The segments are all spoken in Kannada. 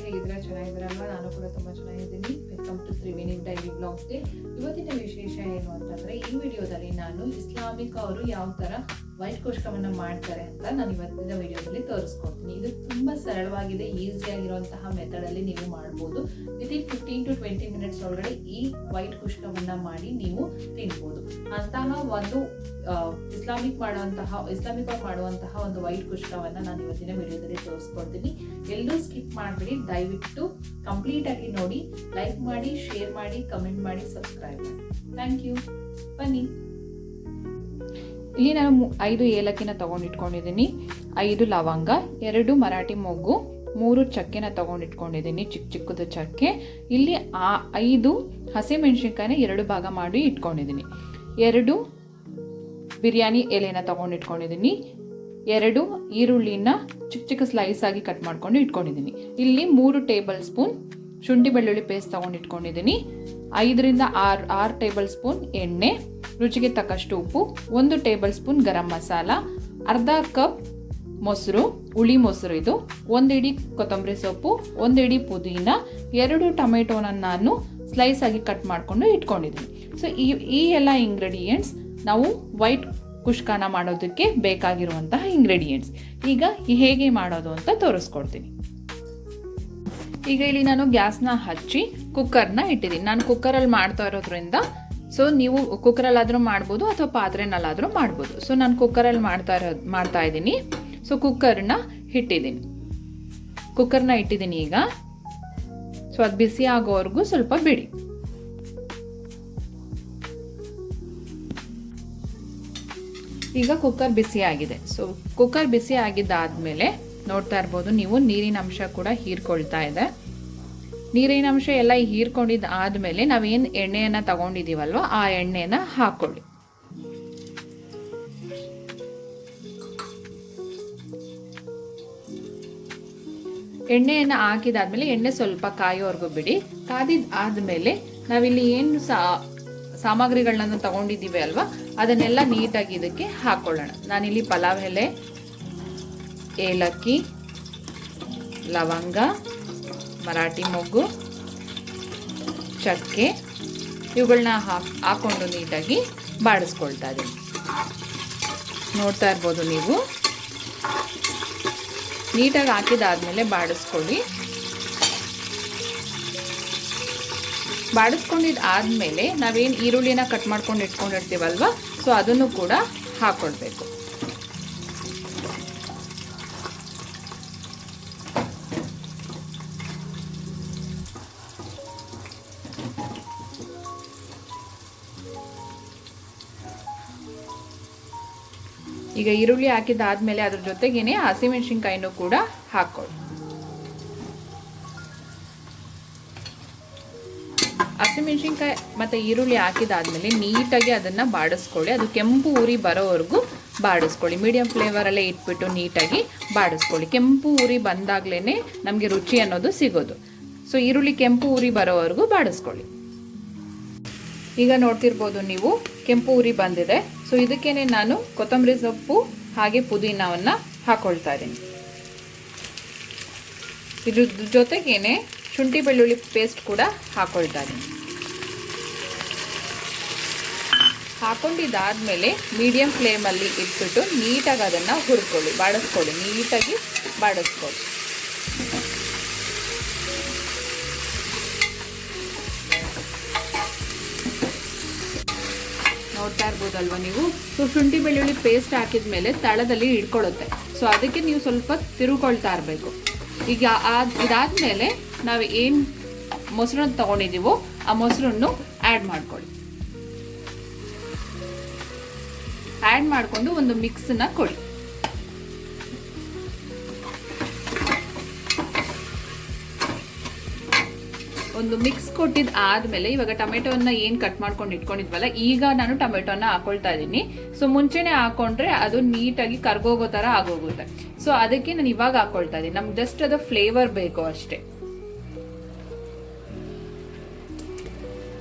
ಹೇಗಿದ್ರೆ ಚೆನ್ನಾಗಿದ್ರಲ್ವಾ? ನಾನು ಕೂಡ ತುಂಬ ಚೆನ್ನಾಗಿದ್ದೀನಿ. ವೆಲ್ಕಮ್ ಟು ತ್ರಿವೇಣಿ ಡೈಲಿ ಬ್ಲಾಗ್ಸ್ಗೆ. ಇವತ್ತಿನ ವಿಶೇಷ ಏನು ಅಂತಂದರೆ, ಈ ವಿಡಿಯೋದಲ್ಲಿ ನಾನು ಇಸ್ಲಾಮಿಕ್ ಅವರು ಯಾವ ಥರ ವೈಟ್ ಕುಷ್ಕವನ್ನು ಮಾಡ್ತಾರೆ ಅಂತ ನಾನು ಇವತ್ತಿನ ವಿಡಿಯೋದಲ್ಲಿ ತೋರಿಸ್ಕೊಡ್ತೀನಿ. ಇದು ತುಂಬ ಸರಳವಾಗಿದೆ, ಈಸಿಯಾಗಿರುವಂತಹ ಮೆಥಡಲ್ಲಿ ನೀವು ಮಾಡ್ಬೋದು. ವಿತಿನ್ 15 to 20 ಮಿನಿಟ್ಸ್ ಒಳಗಡೆ ಈ ವೈಟ್ ಕುಷ್ಕವನ್ನು ಮಾಡಿ ನೀವು ತಿನ್ಬೋದು. ಅಂತಹ ಒಂದು ಇಸ್ಲಾಮಿಕ್ ಅವ್ರು ಮಾಡುವಂತಹ ಒಂದು ವೈಟ್ ಕುಷ್ಕವನ್ನು ನಾನು ಇವತ್ತಿನ ವಿಡಿಯೋದಲ್ಲಿ ತೋರಿಸ್ಕೊಡ್ತೀನಿ. ಎಲ್ಲೂ ಸ್ಕಿಪ್ ಮಾಡಬೇಡಿ, ದಯವಿಟ್ಟು ಕಂಪ್ಲೀಟ್ ಆಗಿ ನೋಡಿ, ಲೈಕ್ ಮಾಡಿ, ಶೇರ್ ಮಾಡಿ, ಕಮೆಂಟ್ ಮಾಡಿ, ಸಬ್ಸ್ಕ್ರೈಬ್ ಮಾಡಿ. Thank you. ಬನ್ನಿ. ಇಲ್ಲಿ ನಾನು 5 ಏಲಕ್ಕಿನ ತಗೊಂಡಿಟ್ಕೊಂಡಿದ್ದೀನಿ, 5 ಲವಂಗ, 2 ಮರಾಠಿ ಮೊಗ್ಗು, 3 ಚಕ್ಕೆನ ತಗೊಂಡಿಟ್ಕೊಂಡಿದ್ದೀನಿ, ಚಿಕ್ಕದು ಚಕ್ಕೆ. ಇಲ್ಲಿ 5 ಹಸಿಮೆಣಸಿನ್ಕಾಯಿನ 2 ಭಾಗ ಮಾಡಿ ಇಟ್ಕೊಂಡಿದ್ದೀನಿ, 2 ಬಿರಿಯಾನಿ ಎಲೆನ ತಗೊಂಡಿಟ್ಕೊಂಡಿದ್ದೀನಿ, 2 ಈರುಳ್ಳಿನ ಚಿಕ್ಕ ಸ್ಲೈಸ್ ಆಗಿ ಕಟ್ ಮಾಡ್ಕೊಂಡು ಇಟ್ಕೊಂಡಿದ್ದೀನಿ. ಇಲ್ಲಿ 3 ಟೇಬಲ್ ಸ್ಪೂನ್ ಶುಂಠಿ ಬೆಳ್ಳುಳ್ಳಿ ಪೇಸ್ಟ್ ತಗೊಂಡಿಟ್ಕೊಂಡಿದ್ದೀನಿ, 5 ರಿಂದ 6 ಟೇಬಲ್ ಸ್ಪೂನ್ ಎಣ್ಣೆ, ರುಚಿಗೆ ತಕ್ಕಷ್ಟು ಉಪ್ಪು, 1 ಟೇಬಲ್ ಸ್ಪೂನ್ ಗರಂ ಮಸಾಲ, ಅರ್ಧ ಕಪ್ ಮೊಸರು, ಹುಳಿ ಮೊಸರು ಇದು, 1 ಇಡಿ ಕೊತ್ತಂಬರಿ ಸೊಪ್ಪು, 1 ಇಡಿ ಪುದೀನ, 2 ಟೊಮೆಟೊನ ನಾನು ಸ್ಲೈಸ್ ಆಗಿ ಕಟ್ ಮಾಡಿಕೊಂಡು ಇಟ್ಕೊಂಡಿದ್ದೀನಿ. ಸೊ ಈ ಎಲ್ಲ ಇಂಗ್ರೀಡಿಯೆಂಟ್ಸ್ ನಾವು ವೈಟ್ ಕುಷ್ಕಾನ ಮಾಡೋದಕ್ಕೆ ಬೇಕಾಗಿರುವಂತಹ ಇಂಗ್ರೀಡಿಯೆಂಟ್ಸ್. ಈಗ ಹೇಗೆ ಮಾಡೋದು ಅಂತ ತೋರಿಸ್ಕೊಡ್ತೀನಿ. ಈಗ ಇಲ್ಲಿ ನಾನು ಗ್ಯಾಸ್ನ ಹಚ್ಚಿ ಕುಕ್ಕರ್ನ ಇಟ್ಟಿದ್ದೀನಿ. ನಾನು ಕುಕ್ಕರಲ್ಲಿ ಮಾಡ್ತಾ ಇರೋದ್ರಿಂದ, ಸೊ ನೀವು ಕುಕ್ಕರಲ್ಲಾದರೂ ಮಾಡ್ಬೋದು ಅಥವಾ ಪಾತ್ರೆನಲ್ಲಾದರೂ ಮಾಡ್ಬೋದು. ಸೊ ನಾನು ಕುಕ್ಕರಲ್ಲಿ ಮಾಡ್ತಾ ಇದ್ದೀನಿ. ಸೊ ಕುಕ್ಕರ್ನ ಇಟ್ಟಿದ್ದೀನಿ. ಈಗ ಸೊ ಅದು ಬಿಸಿ ಆಗೋವರೆಗೂ ಸ್ವಲ್ಪ ಬಿಡಿ. ಈಗ ಕುಕ್ಕರ್ ಬಿಸಿ ಆಗಿದೆ. ಸೊ ಕುಕ್ಕರ್ ಬಿಸಿ ಆಗಿದ್ದಾದ್ಮೇಲೆ ನೋಡ್ತಾ ಇರ್ಬೋದು ನೀವು, ನೀರಿನ ಅಂಶ ಕೂಡ ಹೀರ್ಕೊಳ್ತಾ ಇದೆ. ನೀರಿನ ಅಂಶ ಎಲ್ಲ ಹೀರ್ಕೊಂಡಿದ್ದಾದ್ಮೇಲೆ ನಾವೇನು ಎಣ್ಣೆಯನ್ನು ತಗೊಂಡಿದ್ದೀವಲ್ವ, ಆ ಎಣ್ಣೆನ ಹಾಕೊಳ್ಳಿ. ಎಣ್ಣೆಯನ್ನು ಹಾಕಿದಾದ್ಮೇಲೆ ಎಣ್ಣೆ ಸ್ವಲ್ಪ ಕಾಯೋವರೆಗೂ ಬಿಡಿ. ಕಾದಿದ್ದಾದ್ಮೇಲೆ ನಾವಿಲ್ಲಿ ಏನು ಸಾಮಗ್ರಿಗಳನ್ನ ತಗೊಂಡಿದ್ದೀವಿ ಅಲ್ವಾ, ಅದನ್ನೆಲ್ಲ ನೀಟಾಗಿ ಇದಕ್ಕೆ ಹಾಕೊಳ್ಳೋಣ. ನಾನಿಲ್ಲಿ ಪಲಾವ್ ಎಲೆ, ಏಲಕ್ಕಿ, ಲವಂಗ, ಮರಾಠಿ ಮೊಗ್ಗು, ಚಕ್ಕೆ ಇವುಗಳನ್ನ ಹಾಕೊಂಡು ನೀಟಾಗಿ ಬಾಡಿಸ್ಕೊಳ್ತಾ ಇದ್ದೀನಿ. ನೋಡ್ತಾ ಇರ್ಬೋದು ನೀವು, ನೀಟಾಗಿ ಹಾಕಿದಾದ್ಮೇಲೆ ಬಾಡಿಸ್ಕೊಳ್ಳಿ. ಬಾಡಿಸ್ಕೊಂಡಿದ್ದಾದ್ಮೇಲೆ ನಾವೇನು ಈರುಳ್ಳಿನ ಕಟ್ ಮಾಡ್ಕೊಂಡು ಇಟ್ಕೊಂಡಿರ್ತೀವಲ್ವ, ಸೊ ಅದನ್ನು ಕೂಡ ಹಾಕೊಳ್ಬೇಕು. ಈಗ ಈರುಳ್ಳಿ ಹಾಕಿದ್ದಾದ್ಮೇಲೆ ಅದ್ರ ಜೊತೆಗೇನೆ ಹಸಿಮೆಣಸಿನ್ಕಾಯಿನೂ ಕೂಡ ಹಾಕೊಳ್ಳಿ. ಹಸಿಮೆಣಸಿನ್ಕಾಯಿ ಮತ್ತು ಈರುಳ್ಳಿ ಹಾಕಿದಾದ್ಮೇಲೆ ನೀಟಾಗಿ ಅದನ್ನು ಬಾಡಿಸ್ಕೊಳ್ಳಿ. ಅದು ಕೆಂಪು ಉರಿ ಬರೋವರೆಗೂ ಬಾಡಿಸ್ಕೊಳ್ಳಿ. ಮೀಡಿಯಂ ಫ್ಲೇವರಲ್ಲೇ ಇಟ್ಬಿಟ್ಟು ನೀಟಾಗಿ ಬಾಡಿಸ್ಕೊಳ್ಳಿ. ಕೆಂಪು ಉರಿ ಬಂದಾಗ್ಲೇ ನಮಗೆ ರುಚಿ ಅನ್ನೋದು ಸಿಗೋದು. ಸೊ ಈರುಳ್ಳಿ ಕೆಂಪು ಉರಿ ಬರೋವರೆಗೂ ಬಾಡಿಸ್ಕೊಳ್ಳಿ. ಈಗ ನೋಡ್ತಿರ್ಬೋದು ನೀವು, ಕೆಂಪು ಉರಿ ಬಂದಿದೆ. ಸೊ ಇದಕ್ಕೇನೆ ನಾನು ಕೊತ್ತಂಬರಿ ಸೊಪ್ಪು ಹಾಗೆ ಪುದೀನವನ್ನು ಹಾಕೊಳ್ತಾ ಇದ್ದೀನಿ. ಇದ್ರ ಜೊತೆಗೇನೆ ಶುಂಠಿ ಬೆಳ್ಳುಳ್ಳಿ ಪೇಸ್ಟ್ ಕೂಡ ಹಾಕೊಳ್ತಾ ಇದ್ದೀನಿ. ಹಾಕೊಂಡಿದ್ದಾದ್ಮೇಲೆ ಮೀಡಿಯಂ ಫ್ಲೇಮಲ್ಲಿ ಇಟ್ಬಿಟ್ಟು ನೀಟಾಗಿ ಅದನ್ನು ಹುರ್ಕೊಳ್ಳಿ, ಬಾಡಿಸ್ಕೊಳ್ಳಿ, ನೀಟಾಗಿ ಬಾಡಿಸ್ಕೊಳ್ಳಿ. ನೋಡ್ತಾ ಇರ್ಬೋದಲ್ವ ನೀವು. ಸೊ ಶುಂಠಿ ಬೆಳ್ಳುಳ್ಳಿ ಪೇಸ್ಟ್ ಹಾಕಿದ ಮೇಲೆ ತಳದಲ್ಲಿ ಹಿಡ್ಕೊಳ್ಳುತ್ತೆ. ಸೊ ಅದಕ್ಕೆ ನೀವು ಸ್ವಲ್ಪ ತಿರುಕೊಳ್ತಾ ಇರಬೇಕು. ಈಗ ಇದಾದ್ಮೇಲೆ ನಾವು ಏನು ಮೊಸರನ್ನು ತಗೊಂಡಿದ್ದೀವೋ ಆ ಮೊಸರನ್ನು ಆ್ಯಡ್ ಮಾಡ್ಕೊಳ್ಳಿ. ಆ್ಯಡ್ ಮಾಡಿಕೊಂಡು ಒಂದು ಮಿಕ್ಸನ್ನ ಕೊಡಿ. ಒಂದು ಮಿಕ್ಸ್ ಕೊಟ್ಟಿದ್ದಾದ್ಮೇಲೆ ಇವಾಗ ಟೊಮೆಟೊನ ಏನು ಕಟ್ ಮಾಡ್ಕೊಂಡು ಇಟ್ಕೊಂಡಿದ್ವಲ್ಲ, ಈಗ ನಾನು ಟೊಮೆಟೊನ ಹಾಕೊಳ್ತಾ ಇದ್ದೀನಿ. ಸೊ ಮುಂಚೆನೆ ಹಾಕೊಂಡ್ರೆ ಅದು ನೀಟಾಗಿ ಕರ್ಗೋಗೋ ಥರ ಆಗೋಗುತ್ತೆ. ಸೊ ಅದಕ್ಕೆ ನಾನು ಇವಾಗ ಹಾಕೊಳ್ತಾ ಇದ್ದೀನಿ. ನಮ್ಗೆ ಜಸ್ಟ್ ಅದು ಫ್ಲೇವರ್ ಬೇಕು ಅಷ್ಟೇ.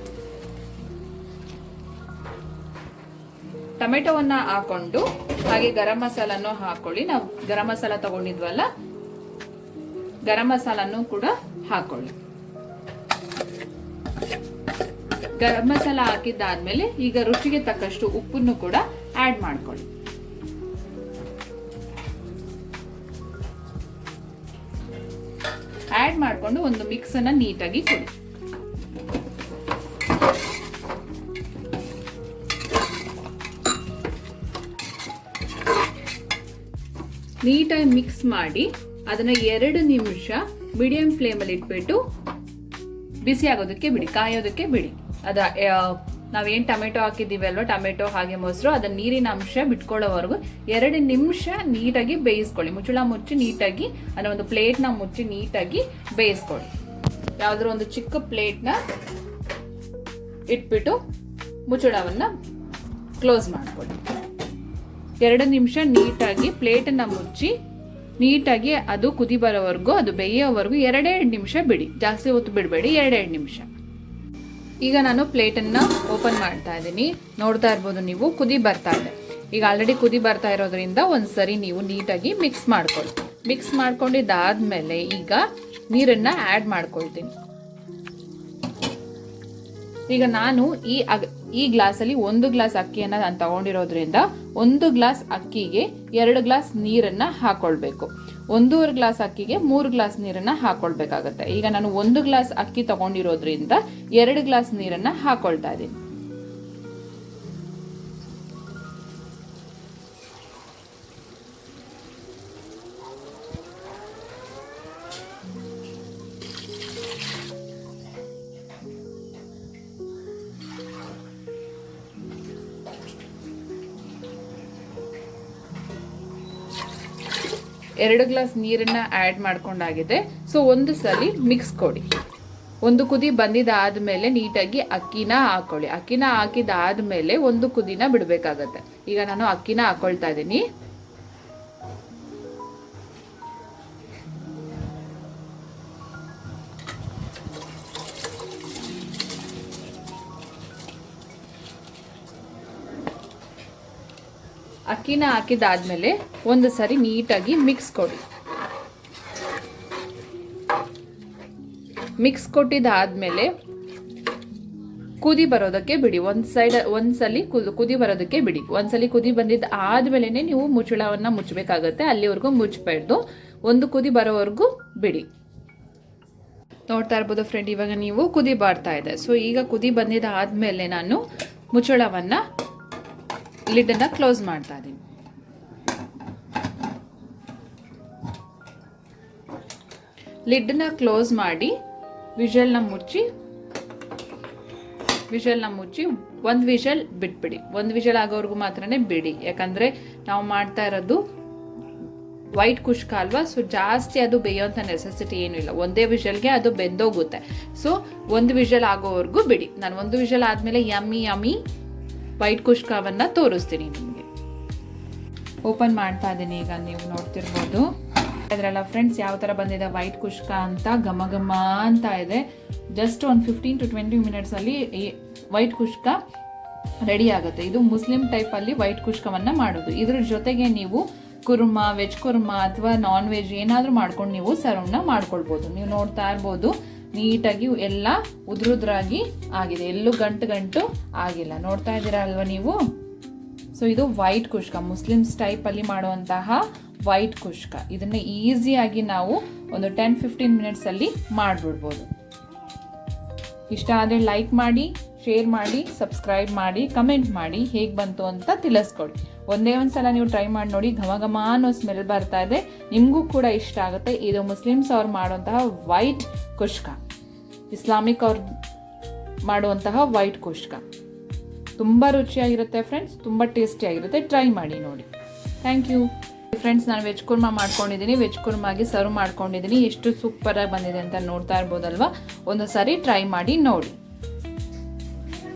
ಟೊಮೆಟೊವನ್ನ ಹಾಕೊಂಡು ಹಾಗೆ ಗರಂ ಮಸಾಲನ್ನು ಹಾಕೊಳ್ಳಿ. ನಾವು ಗರಂ ಮಸಾಲ ತಗೊಂಡಿದ್ವಲ್ಲ ಗರಂ ಮಸಾಲನ್ನು ಕೂಡ ಹಾಕೊಳ್ಳಿ. ಗರಂ ಮಸಾಲ ಹಾಕಿದ್ದಾದ್ಮೇಲೆ ಈಗ ರುಚಿಗೆ ತಕ್ಕಷ್ಟು ಉಪ್ಪನ್ನು ಕೂಡ ಆಡ್ ಮಾಡ್ಕೊಳ್ಳಿ. ಆಡ್ ಮಾಡಿಕೊಂಡು ಒಂದು ಮಿಕ್ಸ್ ಅನ್ನ ನೀಟಾಗಿ ಕೊಡಿ. ನೀಟಾಗಿ ಮಿಕ್ಸ್ ಮಾಡಿ ಅದನ್ನ 2 ನಿಮಿಷ ಮೀಡಿಯಂ ಫ್ಲೇಮ್ ಅಲ್ಲಿ ಇಟ್ಬಿಟ್ಟು ಬಿಸಿ ಆಗೋದಕ್ಕೆ ಬಿಡಿ, ಕಾಯೋದಕ್ಕೆ ಬಿಡಿ. ನಾವೇನ್ ಟೊಮೆಟೊ ಹಾಕಿದೀವಿ ಅಲ್ವಾ, ಟೊಮೆಟೊ ಹಾಗೆ ಮೊಸರು, ಅದನ್ನ ನೀರಿನ ಅಂಶ ಬಿಟ್ಕೊಳ್ಳೋವರೆಗೂ 2 ನಿಮಿಷ ನೀಟಾಗಿ ಬೇಯಿಸ್ಕೊಳ್ಳಿ. ಮುಚ್ಚಳ ಮುಚ್ಚಿ ನೀಟಾಗಿ ಅದನ್ನ ಒಂದು ಪ್ಲೇಟ್ನ ಮುಚ್ಚಿ ನೀಟಾಗಿ ಬೇಯಿಸ್ಕೊಳ್ಳಿ. ಯಾವ್ದಾದ್ರು ಒಂದು ಚಿಕ್ಕ ಪ್ಲೇಟ್ನ ಇಟ್ಬಿಟ್ಟು ಮುಚ್ಚಳವನ್ನ ಕ್ಲೋಸ್ ಮಾಡ್ಕೊಳ್ಳಿ. 2 ನಿಮಿಷ ನೀಟಾಗಿ ಪ್ಲೇಟನ್ನ ಮುಚ್ಚಿ ನೀಟಾಗಿ ಅದು ಕುದಿ ಬರೋವರೆಗೂ, ಅದು ಬೇಯೋವರೆಗೂ 2 ನಿಮಿಷ ಬಿಡಿ. ಜಾಸ್ತಿ ಹೊತ್ತು ಬಿಡಬೇಡಿ, 2 ನಿಮಿಷ. ಈಗ ನಾನು ಪ್ಲೇಟನ್ನು ಓಪನ್ ಮಾಡ್ತಾ ಇದ್ದೀನಿ. ನೋಡ್ತಾ ಇರ್ಬೋದು ನೀವು, ಕುದಿ ಬರ್ತಾ ಇದೆ. ಈಗ ಆಲ್ರೆಡಿ ಕುದಿ ಬರ್ತಾ ಇರೋದ್ರಿಂದ ಒಂದ್ಸರಿ ನೀವು ನೀಟಾಗಿ ಮಿಕ್ಸ್ ಮಾಡ್ಕೊಳ್ಳಿ. ಮಿಕ್ಸ್ ಮಾಡ್ಕೊಂಡಿದ್ದಾದ್ಮೇಲೆ ಈಗ ನೀರನ್ನ ಆ್ಯಡ್ ಮಾಡ್ಕೊಳ್ತೀನಿ. ಈಗ ನಾನು ಈ ಗ್ಲಾಸಲ್ಲಿ 1 ಗ್ಲಾಸ್ ಅಕ್ಕಿಯನ್ನ ನಾನು ತಗೊಂಡಿರೋದ್ರಿಂದ 1 ಗ್ಲಾಸ್ ಅಕ್ಕಿಗೆ 2 ಗ್ಲಾಸ್ ನೀರನ್ನ ಹಾಕೊಳ್ಬೇಕು. 1.5 ಗ್ಲಾಸ್ ಅಕ್ಕಿಗೆ 3 ಗ್ಲಾಸ್ ನೀರನ್ನ ಹಾಕೊಳ್ಬೇಕಾಗತ್ತೆ. ಈಗ ನಾನು 1 ಗ್ಲಾಸ್ ಅಕ್ಕಿ ತಗೊಂಡಿರೋದ್ರಿಂದ 2 ಗ್ಲಾಸ್ ನೀರನ್ನ ಹಾಕೊಳ್ತಾ ಇದ್ದೀನಿ. ಎರಡು ಗ್ಲಾಸ್ ನೀರನ್ನ ಆ್ಯಡ್ ಮಾಡ್ಕೊಂಡಾಗಿದೆ. ಸೊ ಒಂದು ಸಲ ಮಿಕ್ಸ್ ಕೊಡಿ. ಒಂದು ಕುದಿ ಬಂದಿದ್ದಾದ್ಮೇಲೆ ನೀಟಾಗಿ ಅಕ್ಕಿನ ಹಾಕೊಳ್ಳಿ. ಅಕ್ಕಿನ ಹಾಕಿದಾದ್ಮೇಲೆ ಒಂದು ಕುದಿನ ಬಿಡಬೇಕಾಗತ್ತೆ. ಈಗ ನಾನು ಅಕ್ಕಿನ ಹಾಕೊಳ್ತಾ ಇದ್ದೀನಿ. ಅಕ್ಕಿನ ಹಾಕಿದಾದ್ಮೇಲೆ ಒಂದು ಸರಿ ನೀಟಾಗಿ ಮಿಕ್ಸ್ ಕೊಡಿ. ಮಿಕ್ಸ್ ಕೊಟ್ಟಿದ್ದಾದ್ಮೇಲೆ ಕುದಿ ಬರೋದಕ್ಕೆ ಬಿಡಿ. ಒಂದ್ಸಲಿ ಕುದಿ ಬರೋದಕ್ಕೆ ಬಿಡಿ. ಒಂದ್ಸಲಿ ಕುದಿ ಬಂದಿದ್ದ ಆದ್ಮೇಲೆ ನೀವು ಮುಚ್ಚಳವನ್ನ ಮುಚ್ಚಬೇಕಾಗತ್ತೆ. ಅಲ್ಲಿವರೆಗೂ ಮುಚ್ಚಬೇಡ್ದು, ಒಂದು ಕುದಿ ಬರೋವರೆಗೂ ಬಿಡಿ. ನೋಡ್ತಾ ಇರ್ಬೋದು ಫ್ರೆಂಡ್, ಇವಾಗ ನೀವು ಕುದಿ ಬರ್ತಾ ಇದೆ. ಸೊ ಈಗ ಕುದಿ ಬಂದಿದ್ದ ಆದ್ಮೇಲೆ ನಾನು ಮುಚ್ಚಳವನ್ನ ಲಿಡ್ಡನ್ನ ಕ್ಲೋಸ್ ಮಾಡ್ತಾ ಇದ್ದೀನಿ. ಲಿಡ್ಡನ್ನ ಕ್ಲೋಸ್ ಮಾಡಿ ವಿಷಲ್ನ ಮುಚ್ಚಿ ಒಂದು ವಿಷಲ್ ಬಿಟ್ಬಿಡಿ. ಒಂದು ವಿಷಲ್ ಆಗೋವರೆಗೂ ಮಾತ್ರನೇ ಬಿಡಿ. ಯಾಕಂದ್ರೆ ನಾವು ಮಾಡ್ತಾ ಇರೋದು ವೈಟ್ ಕುಷ್ಕ ಅಲ್ವಾ, ಸೊ ಜಾಸ್ತಿ ಅದು ಬೇಯೋಂಥ ನೆಸೆಸಿಟಿ ಏನೂ ಇಲ್ಲ. ಒಂದೇ ವಿಷಲ್ಗೆ ಅದು ಬೆಂದೋಗುತ್ತೆ. ಸೊ ಒಂದು ವಿಷಲ್ ಆಗೋವರೆಗೂ ಬಿಡಿ. ನಾನು ಒಂದು ವಿಷಲ್ ಆದ್ಮೇಲೆ ಯಮ್ಮಿ ವೈಟ್ ಕುಷ್ಕವನ್ನ ತೋರಿಸ್ತೀನಿ ನಿಮಗೆ. ಓಪನ್ ಮಾಡ್ತಾ ಇದ್ದೀನಿ. ಈಗ ನೀವು ನೋಡ್ತಿರ್ಬೋದು ಅದ್ರಲ್ಲ ಫ್ರೆಂಡ್ಸ್ ಯಾವ ತರ ಬಂದಿದೆ ವೈಟ್ ಕುಷ್ಕ ಅಂತ. ಘಮ ಘಮ ಅಂತ ಇದೆ. ಜಸ್ಟ್ ಒಂದು 15 to 20 ಮಿನಿಟ್ಸ್ ಅಲ್ಲಿ ವೈಟ್ ಕುಷ್ಕ ರೆಡಿ ಆಗುತ್ತೆ. ಇದು ಮುಸ್ಲಿಂ ಟೈಪ್ ಅಲ್ಲಿ ವೈಟ್ ಕುಷ್ಕವನ್ನ ಮಾಡೋದು. ಇದ್ರ ಜೊತೆಗೆ ನೀವು ಕುರ್ಮಾ, ವೆಜ್ ಕುರ್ಮಾ ಅಥವಾ ನಾನ್ ವೆಜ್ ಏನಾದ್ರೂ ಮಾಡ್ಕೊಂಡು ನೀವು ಸರ್ವ್ನ ಮಾಡ್ಕೊಳ್ಬೋದು. ನೀವು ನೋಡ್ತಾ ಇರ್ಬೋದು ನೀಟಾಗಿ ಎಲ್ಲ ಉದ್ರುದ್ರಾಗಿ ಆಗಿದೆ, ಎಲ್ಲೂ ಗಂಟು ಆಗಿಲ್ಲ. ನೋಡ್ತಾ ಇದ್ದೀರಾ ಅಲ್ವಾ ನೀವು. ಸೊ ಇದು ವೈಟ್ ಕುಷ್ಕ, ಮುಸ್ಲಿಮ್ಸ್ ಟೈಪ್ ಅಲ್ಲಿ ಮಾಡುವಂತಹ ವೈಟ್ ಕುಷ್ಕ. ಇದನ್ನ ಈಸಿಯಾಗಿ ನಾವು ಒಂದು 10-15 ಮಿನಿಟ್ಸ್ ಅಲ್ಲಿ ಮಾಡ್ಬಿಡ್ಬೋದು. ಇಷ್ಟ ಆದರೆ ಲೈಕ್ ಮಾಡಿ, ಶೇರ್ ಮಾಡಿ, ಸಬ್ಸ್ಕ್ರೈಬ್ ಮಾಡಿ, ಕಮೆಂಟ್ ಮಾಡಿ ಹೇಗೆ ಬಂತು ಅಂತ ತಿಳಿಸ್ಕೊಡಿ. ಒಂದೇ ಒಂದ್ಸಲ ನೀವು ಟ್ರೈ ಮಾಡಿ ನೋಡಿ. ಘಮ ಘಮ ಅನ್ನೋ ಸ್ಮೆಲ್ ಬರ್ತಾ ಇದೆ, ನಿಮಗೂ ಕೂಡ ಇಷ್ಟ ಆಗುತ್ತೆ. ಇದು ಮುಸ್ಲಿಮ್ಸ್ ಅವ್ರು ಮಾಡುವಂತಹ ವೈಟ್ ಕುಷ್ಕ, ಇಸ್ಲಾಮಿಕ್ ಅವ್ರು ಮಾಡುವಂತಹ ವೈಟ್ ಕುಷ್ಕ. ತುಂಬ ರುಚಿಯಾಗಿರುತ್ತೆ ಫ್ರೆಂಡ್ಸ್, ತುಂಬ ಟೇಸ್ಟಿಯಾಗಿರುತ್ತೆ. ಟ್ರೈ ಮಾಡಿ ನೋಡಿ. Thank you friends. ನಾನು ವೆಜ್ ಕುರ್ಮಾ ಮಾಡ್ಕೊಂಡಿದ್ದೀನಿ. ವೆಜ್ ಕುರ್ಮಾಗಿ ಸರ್ವ್ ಮಾಡ್ಕೊಂಡಿದ್ದೀನಿ. ಎಷ್ಟು ಸೂಪರಾಗಿ ಬಂದಿದೆ ಅಂತ ನೋಡ್ತಾ ಇರ್ಬೋದಲ್ವಾ. ಒಂದು ಸಾರಿ ಟ್ರೈ ಮಾಡಿ ನೋಡಿ.